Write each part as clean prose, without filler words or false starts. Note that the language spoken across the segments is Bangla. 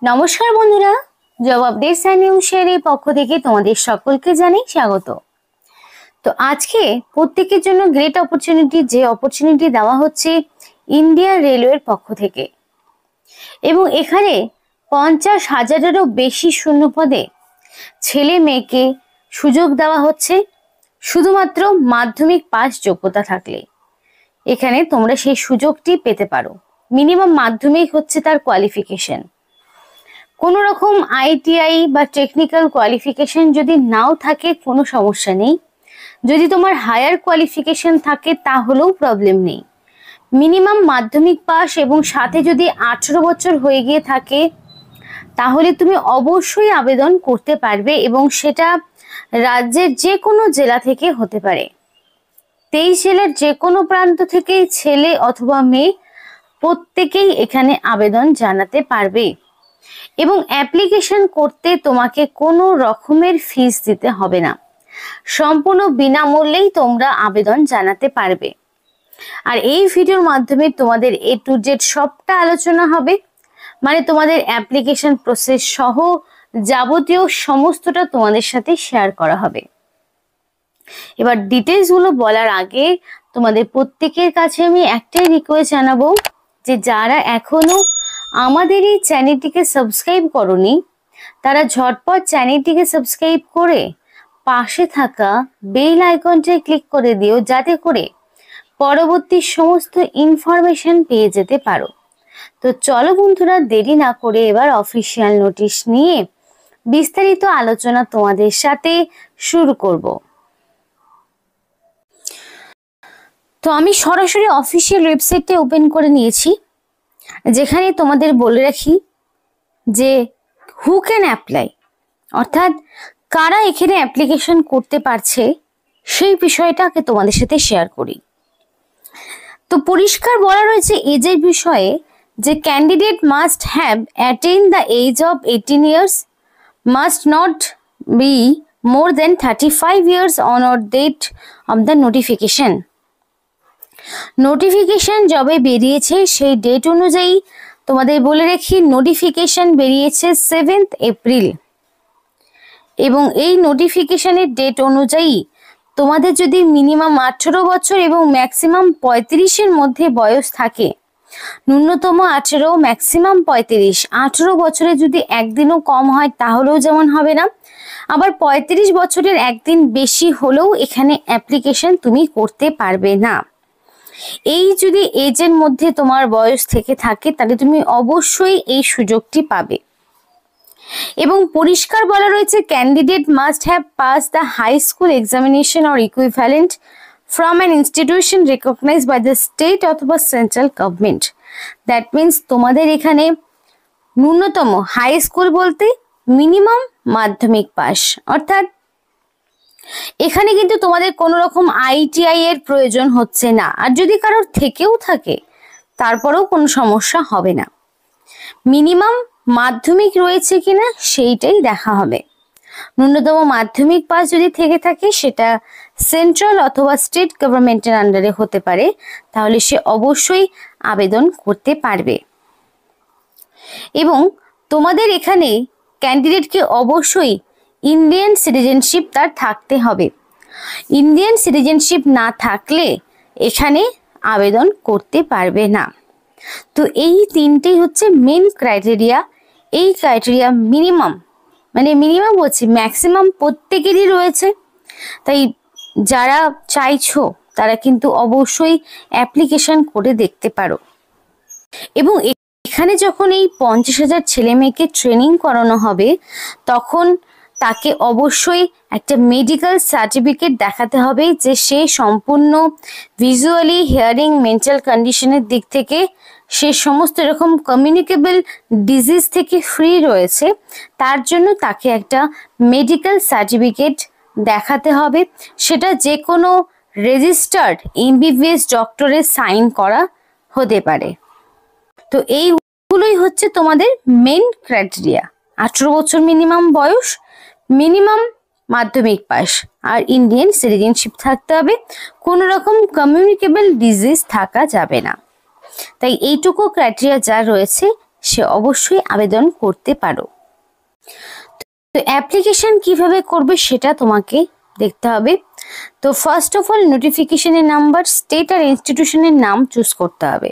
নমস্কার বন্ধুরা, জব আপডেটস এন্ড নিউজের এই পক্ষ থেকে তোমাদের সকলকে জানাই স্বাগত। তো আজকে প্রত্যেকের জন্য গ্রেট অপরচুনিটি, যে অপরচুনিটি দেওয়া হচ্ছে ইন্ডিয়ান রেলওয়ের পক্ষ থেকে, এবং এখানে 50,000-এরও বেশি শূন্য পদে ছেলে মেয়েকে সুযোগ দেওয়া হচ্ছে শুধুমাত্র মাধ্যমিক পাস যোগ্যতা থাকলে। এখানে তোমরা সেই সুযোগটি পেতে পারো। মিনিমাম মাধ্যমিক হচ্ছে তার কোয়ালিফিকেশন। কোনো রকম আইটিআই বা টেকনিক্যাল কোয়ালিফিকেশন যদি নাও থাকে কোনো সমস্যা নেই, যদি তোমার হায়ার কোয়ালিফিকেশন থাকে তাহলেও প্রবলেম নেই। মিনিমাম মাধ্যমিক পাস এবং সাথে যদি 18 বছর হয়ে গিয়ে থাকে তাহলে তুমি অবশ্যই আবেদন করতে পারবে, এবং সেটা রাজ্যের যে কোনো জেলা থেকে হতে পারে। 23 জেলার যে কোনো প্রান্ত থেকেই ছেলে অথবা মেয়ে প্রত্যেকেই এখানে আবেদন জানাতে পারবে, এবং অ্যাপ্লিকেশন করতে তোমাকে কোনো রকমের ফিস দিতে হবে না। সম্পূর্ণ বিনামূল্যেই তোমরা আবেদন জানাতে পারবে। আর এই ভিডিওর মাধ্যমে তোমাদের A to Z সবটা আলোচনা হবে, মানে তোমাদের অ্যাপ্লিকেশন প্রসেস সহ যাবতীয় সমস্তটা তোমাদের সাথে শেয়ার করা হবে। এবার ডিটেলস গুলো বলার আগে তোমাদের প্রত্যেকের কাছে আমি একটাই রিকোয়েস্ট জানাবো, যে যারা এখনো আমাদের এই চ্যানেলটিকে সাবস্ক্রাইব করোনি তারা ঝটপট চ্যানেলটিকে সাবস্ক্রাইব করে পাশে থাকা বেল আইকনটায় ক্লিক করে দিও, যাতে করে পরবর্তী সমস্ত ইনফরমেশন পেয়ে যেতে পারো। তো চলো বন্ধুরা, দেরি না করে এবার অফিসিয়াল নোটিশ নিয়ে বিস্তারিত আলোচনা তোমাদের সাথে শুরু করব। তো আমি সরাসরি অফিসিয়াল ওয়েবসাইটটা ওপেন করে নিয়েছি, যেখানে তোমাদের বলে রাখি যে হু ক্যান অ্যাপ্লাই, অর্থাৎ কারা এখানে অ্যাপ্লিকেশন করতে পারছে সেই বিষয়টাকে তোমাদের সাথে শেয়ার করি। তো পরিষ্কার বলা রয়েছে এজের বিষয়ে যে candidate must have attain the age of 18 years, must not be more than 35 years on or date of the notification. Notification যবে বেরিয়েছে সেই ডেট অনুযায়ী তোমাদের বলে রাখি, নোটিফিকেশন বেরিয়েছে 7 এপ্রিল, এবং এই নোটিফিকেশনের ডেট অনুযায়ী তোমাদের যদি মিনিমাম 18 বছর এবং ম্যাক্সিমাম 35-এর মধ্যে বয়স থাকে, ন্যূনতম 18 ম্যাক্সিমাম 35, 18 বছরে যদি একদিনও কম হয় তাহলেও যেমন হবে না, আবার 35 বছরের একদিন বেশি হলেও এখানে অ্যাপ্লিকেশন তুমি করতে পারবে না। এই যদি এজের মধ্যে তোমার বয়স থেকে থাকে তাহলে তুমি অবশ্যই এই সুযোগটি পাবে। এবং পরিষ্কার বলা রয়েছে candidate must have pass the high school examination or equivalent from an institution recognised by the state অথবা সেন্ট্রাল গভর্নমেন্ট। দ্যাট মিনস তোমাদের এখানে ন্যূনতম হাই স্কুল বলতে মিনিমাম মাধ্যমিক পাস, অর্থাৎ এখানে কিন্তু তোমাদের কোনো রকম আইটিআই এর প্রয়োজন হচ্ছে না। আর যদি কারোর থেকেও থাকে তারপরেও কোনো সমস্যা হবে না। মিনিমাম মাধ্যমিক রয়েছে কিনা সেইটাই দেখা হবে। ন্যূনতম মাধ্যমিক পাস যদি থেকে থাকে সেটা সেন্ট্রাল অথবা স্টেট গভর্নমেন্টের আন্ডারে হতে পারে, তাহলে সে অবশ্যই আবেদন করতে পারবে। এবং তোমাদের এখানে ক্যান্ডিডেটকে অবশ্যই ইন্ডিয়ান সিটিজেনশিপ তার থাকতে হবে। ইন্ডিয়ান সিটিজেনশিপ না থাকলে এখানে আবেদন করতে পারবে না। তো এই তিনটেই হচ্ছে মেন ক্রাইটেরিয়া। এই ক্রাইটেরিয়া মিনিমাম, মানে মিনিমাম বলছি ম্যাক্সিমাম প্রত্যেকেরই রয়েছে, তাই যারা চাইছো তারা কিন্তু অবশ্যই অ্যাপ্লিকেশন করে দেখতে পারো। এবং এখানে যখন এই 50,000 ছেলে মেয়েকে ট্রেনিং করানো হবে তখন তাকে অবশ্যই একটা মেডিকেল সার্টিফিকেট দেখাতে হবে যে সে সম্পূর্ণ ভিজুয়ালি, হিয়ারিং, মেন্টাল কন্ডিশনের দিক থেকে সে সমস্ত এরকম কমিউনিকেবল ডিজিজ থেকে ফ্রি রয়েছে। তার জন্য তাকে একটা মেডিকেল সার্টিফিকেট দেখাতে হবে, সেটা যে কোনো রেজিস্টার্ড এমবিবিএস ডক্টরের সাইন করা হতে পারে। তো এইগুলোই হচ্ছে তোমাদের মেন ক্রাইটেরিয়া। 18 বছর মিনিমাম বয়স, মিনিমাম মাধ্যমিক পাস, আর ইন্ডিয়ান সিটিজেনশিপ থাকতে হবে। কোনো রকম কমিউনিকেবল ডিজিজ থাকা যাবে না। তাই এইটুকু ক্রাইটেরিয়া যা রয়েছে সে অবশ্যই আবেদন করতে পারো। তো অ্যাপ্লিকেশন কিভাবে করবে সেটা তোমাকে দেখতে হবে। তো ফার্স্ট অফ অল নোটিফিকেশনের নাম্বার, স্টেট আর ইনস্টিটিউশনের নাম চুজ করতে হবে।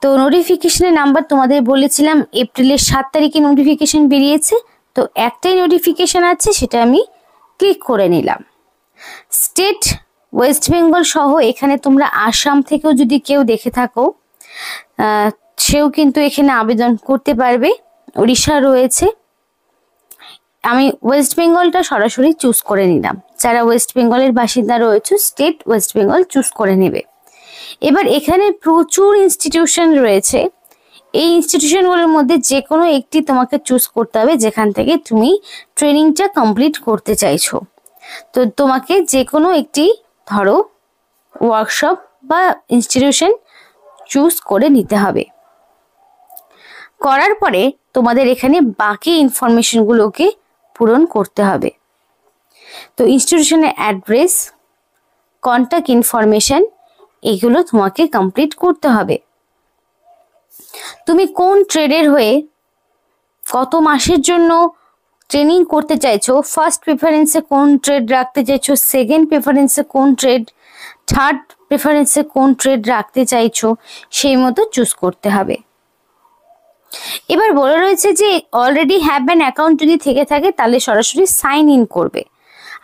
তো নোটিফিকেশনের নাম্বার তোমাদের বলেছিলাম এপ্রিলের 7 তারিখে নোটিফিকেশন বেরিয়েছে। তো একটাই নোটিফিকেশন আছে, সেটা আমি ক্লিক করে নিলাম। স্টেট ওয়েস্ট বেঙ্গল সহ এখানে তোমরা আসাম থেকেও যদি কেউ দেখে থাকো সেও কিন্তু এখানে আবেদন করতে পারবে। উড়িষ্যা রয়েছে। আমি ওয়েস্ট বেঙ্গলটা সরাসরি চুজ করে নিলাম। যারা ওয়েস্ট বেঙ্গলের বাসিন্দা রয়েছে স্টেট ওয়েস্ট বেঙ্গল চুজ করে নেবে। এবার এখানে প্রচুর ইনস্টিটিউশন রয়েছে। এই ইনস্টিটিউশনগুলোর মধ্যে যে কোনো একটি তোমাকে চুজ করতে হবে যেখান থেকে তুমি ট্রেনিংটা কমপ্লিট করতে চাইছো। তো তোমাকে যে কোনো একটি ধরো ওয়ার্কশপ বা ইনস্টিটিউশন চুজ করে নিতে হবে। করার পরে তোমাদের এখানে বাকি ইনফরমেশনগুলোকে পূরণ করতে হবে। তো ইনস্টিটিউশনের অ্যাড্রেস, কন্ট্যাক্ট ইনফরমেশন এগুলো তোমাকে কমপ্লিট করতে হবে। তুমি কোন ট্রেডের হয়ে কত মাসের জন্য ট্রেনিং করতে চাইছো, ফার্স্ট প্রেফারেন্সে কোন ট্রেড রাখতে চাইছো, সেকেন্ড প্রেফারেন্সে কোন ট্রেড, থার্ড প্রেফারেন্সে কোন ট্রেড রাখতে চাইছো, সেই মতো চুজ করতে হবে। এবার বলে রয়েছে যে অলরেডি হ্যাভ অ্যান অ্যাকাউন্ট যদি থেকে থাকে তাহলে সরাসরি সাইন ইন করবে,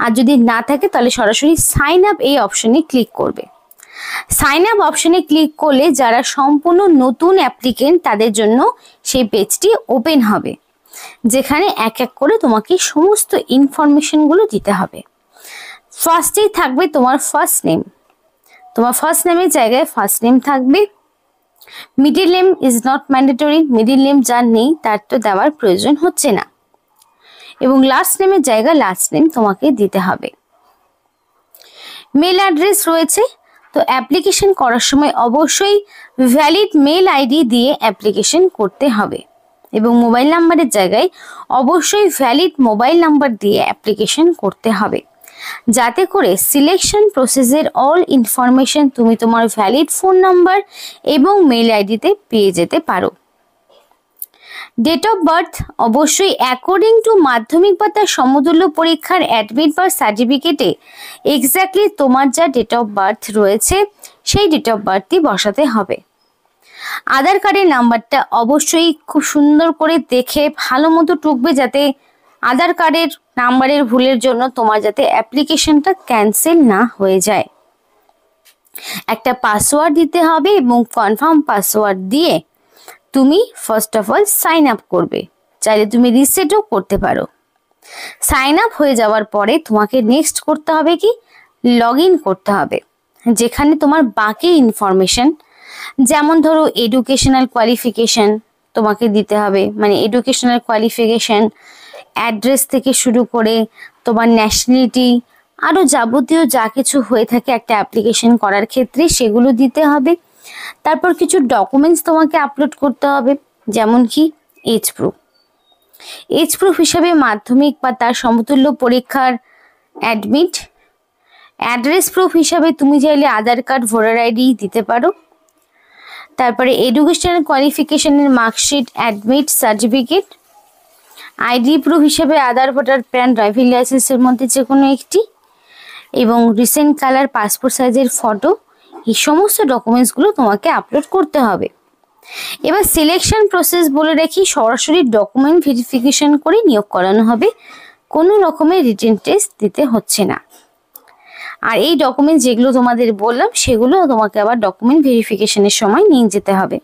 আর যদি না থাকে তাহলে সরাসরি সাইন আপ এই অপশনে ক্লিক করবে। সাইন আপ অপশনে ক্লিক করলে যারা সম্পূর্ণ নতুন অ্যাপ্লিকেন্ট তাদের জন্য সেই পেজটি ওপেন হবে, যেখানে এক এক করে তোমাকে সমস্ত ইনফরমেশনগুলো দিতে হবে। ফার্স্টেই থাকবে তোমার ফার্স্ট নেম। তোমার ফার্স্ট নেমের জায়গায় ফার্স্ট নেম থাকবে। Middle name is not mandatory, middle name যার নেই তার তো দেওয়ার প্রয়োজন হচ্ছে না। এবং লাস্ট নেমের জায়গায় লাস্ট নেম তোমাকে দিতে হবে। মেল অ্যাড্রেস রয়েছে। তো অ্যাপ্লিকেশন করার সময় অবশ্যই ভ্যালিড মেল আইডি দিয়ে অ্যাপ্লিকেশন করতে হবে এবং মোবাইল নাম্বারের জায়গায় অবশ্যই ভ্যালিড মোবাইল নাম্বার দিয়ে অ্যাপ্লিকেশন করতে হবে, যাতে করে সিলেকশন প্রসেসের অল ইনফরমেশন তুমি তোমার ভ্যালিড ফোন নাম্বার এবং মেল আইডিতে পেয়ে যেতে পারো। ডেট অফ বার্থ অবশ্যই অ্যাকর্ডিং টু মাধ্যমিক বা তার সমতুল্য পরীক্ষার অ্যাডমিট বা সার্টিফিকেটে এক্স্যাক্টলি তোমার যা ডেট অফ বার্থ রয়েছে সেই ডেট অফ বার্থই বসাতে হবে। আধার কার্ডের নাম্বারটা অবশ্যই খুব সুন্দর করে দেখে ভালো মতো টুকবে, যাতে আধার কার্ডের নাম্বারের ভুলের জন্য তোমার যাতে অ্যাপ্লিকেশনটা ক্যান্সেল না হয়ে যায়। একটা পাসওয়ার্ড দিতে হবে এবং কনফার্ম পাসওয়ার্ড দিয়ে তুমি first of all sign up করবে। চাইলে তুমি রিসেটও করতে পারো। সাইন আপ হয়ে যাওয়ার পরে তোমাকে নেক্সট করতে হবে কি, লগ ইন করতে হবে, যেখানে তোমার বাকি ইনফরমেশন যেমন ধরো এডুকেশনাল কোয়ালিফিকেশন তোমাকে দিতে হবে, মানে এডুকেশনাল কোয়ালিফিকেশন, অ্যাড্রেস থেকে শুরু করে তোমার ন্যাশনালিটি, আরও যাবতীয় যা কিছু হয়ে থাকে একটা অ্যাপ্লিকেশন করার ক্ষেত্রে সেগুলো দিতে হবে। তারপর কিছু ডকুমেন্টস তোমাকে আপলোড করতে হবে, যেমন কি এজ প্রুফ। এজ প্রুফ হিসাবে মাধ্যমিক বা তার সমতুল্য পরীক্ষার অ্যাডমিট। অ্যাড্রেস প্রুফ হিসাবে তুমি চাইলে আধার কার্ড, ভোটার আইডি দিতে পারো। তারপরে এডুকেশনাল কোয়ালিফিকেশনের marksheet, admit, certificate. ID proof হিসেবে আধার, ভোটার, প্যান, ড্রাইভিং লাইসেন্সের মধ্যে যে কোনো একটি, এবং রিসেন্ট কালার পাসপোর্ট সাইজের ফটো। এই সমস্ত ডকুমেন্টসগুলো তোমাকে আপলোড করতে হবে। এবার সিলেকশন প্রসেস বলে রাখি, সরাসরি ডকুমেন্ট ভেরিফিকেশন করে নিয়োগ করানো হবে, কোনো রকমের রিটেন টেস্ট দিতে হচ্ছে না। আর এই ডকুমেন্ট যেগুলো তোমাদের বললাম সেগুলো তোমাকে আবার ডকুমেন্ট ভেরিফিকেশনের সময় নিয়ে যেতে হবে।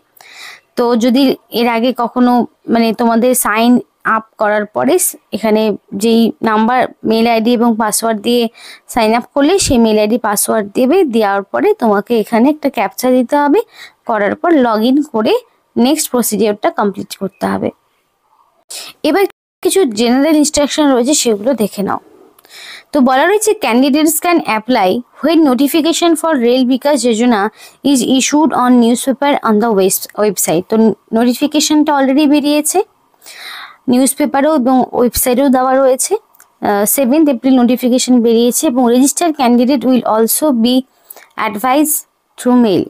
তো যদি এর আগে কখনো মানে তোমাদের সাইন আপ করার পরে এখানে যেই নাম্বার, মেল আইডি এবং পাসওয়ার্ড দিয়ে সাইন আপ করলে সেই মেল আইডি পাসওয়ার্ড দেবে, দেওয়ার পরে তোমাকে এখানে একটা ক্যাপচা দিতে হবে, করার পর লগ ইন করে নেক্সট প্রসিডিওরটা কমপ্লিট করতে হবে। এবার কিছু জেনারেল ইনস্ট্রাকশন রয়েছে সেগুলো দেখে নাও। তো বলা রয়েছে candidates can apply when notification for rail Vikas Yojana is issued on newspaper on the website. তো নোটিফিকেশনটা অলরেডি বেরিয়েছে, নিউজ পেপারেও এবং ওয়েবসাইটেও দেওয়া রয়েছে। 7th এপ্রিল নোটিফিকেশন বেরিয়েছে এবং register candidate will also be advise through mail.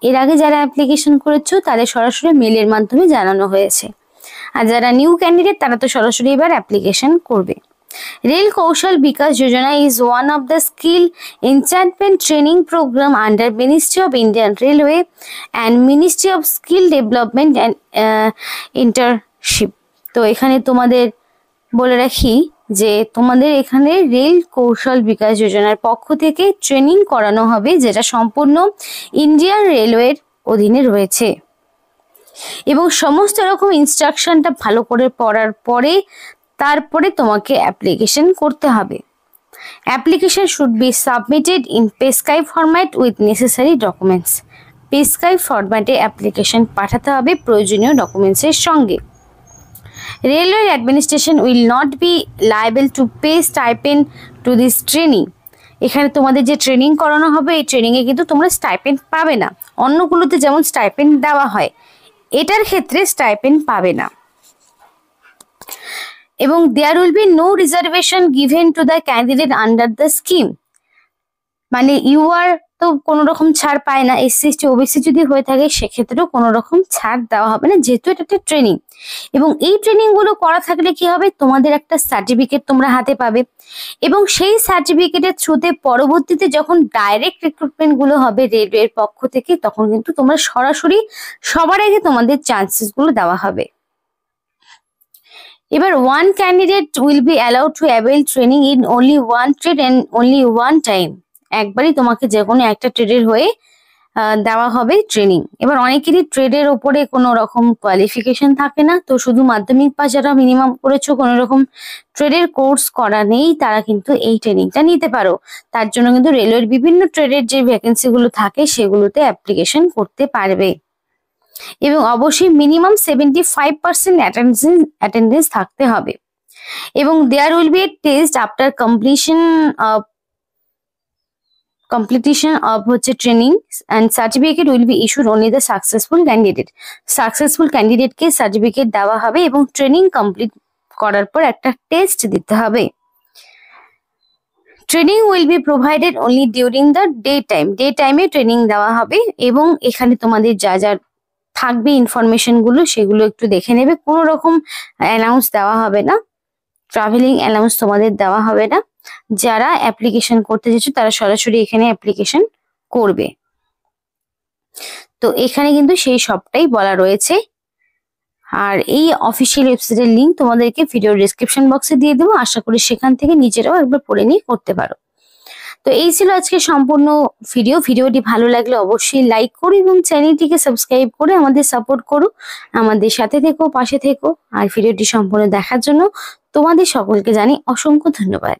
এর আগে যারা অ্যাপ্লিকেশন করেছো তাদের সরাসরি মেলের মাধ্যমে জানানো হয়েছে, আর যারা নিউ ক্যান্ডিডেট তারা তো সরাসরি এবার অ্যাপ্লিকেশন করবে। রেল কৌশল Vikas Yojana is one of the skill enhancement training program under Ministry of Indian Railway and Ministry of Skill Development and Internship। তো এখানে তোমাদের বলে রাখি যে তোমাদের এখানে রেল কৌশল বিকাশ যোজনার পক্ষ থেকে ট্রেনিং করানো হবে, যেটা সম্পূর্ণ ইন্ডিয়ান রেলওয়ের অধীনে রয়েছে, এবং সমস্ত রকম ইনস্ট্রাকশনটা ভালো করে পড়ার পরে তারপরে তোমাকে অ্যাপ্লিকেশন করতে হবে। Application should be submitted in পেস্কাই ফরম্যাট উইথ নেসেসারি ডকুমেন্টস। পেস্কাই ফরম্যাটে অ্যাপ্লিকেশন পাঠাতে হবে প্রয়োজনীয় ডকুমেন্টসের সঙ্গে। Railway administration will not be liable to pay stipend to this training. এখানে তোমাদের যে ট্রেনিং করানো হবে এই ট্রেনিংয়ে কিন্তু তোমরা স্টাইপেন্ড পাবে না। অন্যগুলোতে যেমন স্টাইপেন্ড দেওয়া হয়, এটার ক্ষেত্রে স্টাইপেন্ড পাবে না। এবং there will be no reservation given to the candidate under the scheme. মানে ইউআর তো কোনো রকম ছাড় পায় না, এসসি এসটি ওবিসি যদি হয়ে থাকে সেক্ষেত্রেও কোনো রকম ছাড় দেওয়া হবে না, যেহেতু এটা একটা ট্রেনিং। এবং এই ট্রেনিংগুলো করা থাকলে কি হবে, তোমাদের একটা সার্টিফিকেট তোমরা হাতে পাবে, এবং সেই সার্টিফিকেটের থ্রুতে পরবর্তীতে যখন ডাইরেক্ট রিক্রুটমেন্টগুলো হবে রেলওয়ের পক্ষ থেকে, তখন কিন্তু তোমরা সরাসরি সবার আগে তোমাদের চান্সেসগুলো দেওয়া হবে। এবার one candidate will be allowed to avail training in only one trade and only one time. একবারই তোমাকে যে কোনো একটা ট্রেডের হয়ে দেওয়া হবে ট্রেনিং। এবার অনেকেরই ট্রেডের ওপরে কোনো রকম কোয়ালিফিকেশন থাকে না, তো শুধু মাধ্যমিক পাস যারা মিনিমাম করেছো, কোনো রকম ট্রেডের কোর্স করা নেই, তারা কিন্তু এই ট্রেনিংটা নিতে পারো। তার জন্য কিন্তু রেলওয়ের বিভিন্ন ট্রেডের যে ভ্যাকেন্সিগুলো থাকে সেগুলোতে অ্যাপ্লিকেশন করতে পারবে, এবং অবশ্যই মিনিমাম 75% অ্যাটেন্ডেন্স থাকতে হবে। এবং there will be a test after completion of হচ্ছে training and certificate will be issued only the successful candidate. Successful ক্যান্ডিডেটকে সার্টিফিকেট দেওয়া হবে, এবং ট্রেনিং কমপ্লিট করার পর একটা টেস্ট দিতে হবে। Training will be provided only during the day টাইমে ট্রেনিং দেওয়া হবে। এবং এখানে তোমাদের যা যা থাকবে ইনফরমেশন গুলো সেগুলো একটু দেখে নেবে। কোনো রকম অ্যানাউন্স দেওয়া হবে না, ট্রাভেলিং অ্যালাউন্স তোমাদের দেওয়া হবে না। যারা অ্যাপ্লিকেশন করতে চাইছো তারা সরাসরি এখানে অ্যাপ্লিকেশন করবে। তো এখানে কিন্তু সেই সবটাই বলা রয়েছে। আর এই অফিসিয়াল ওয়েবসাইটের লিঙ্ক তোমাদেরকে ভিডিও ডেসক্রিপশন বক্সে দিয়ে দেবো, আশা করি সেখান থেকে নিজেরাও একবার পড়ে নিয়ে করতে পারো। তো এই ছিল আজকে সম্পূর্ণ ভিডিওটি ভালো লাগলে অবশ্যই লাইক করো এবং চ্যানেলটিকে সাবস্ক্রাইব করে আমাদের সাপোর্ট করো, আমাদের সাথে থেকো, পাশে থেকো। আর ভিডিওটি সম্পূর্ণ দেখার জন্য তোমাদের সকলকে জানাই অসংখ্য ধন্যবাদ।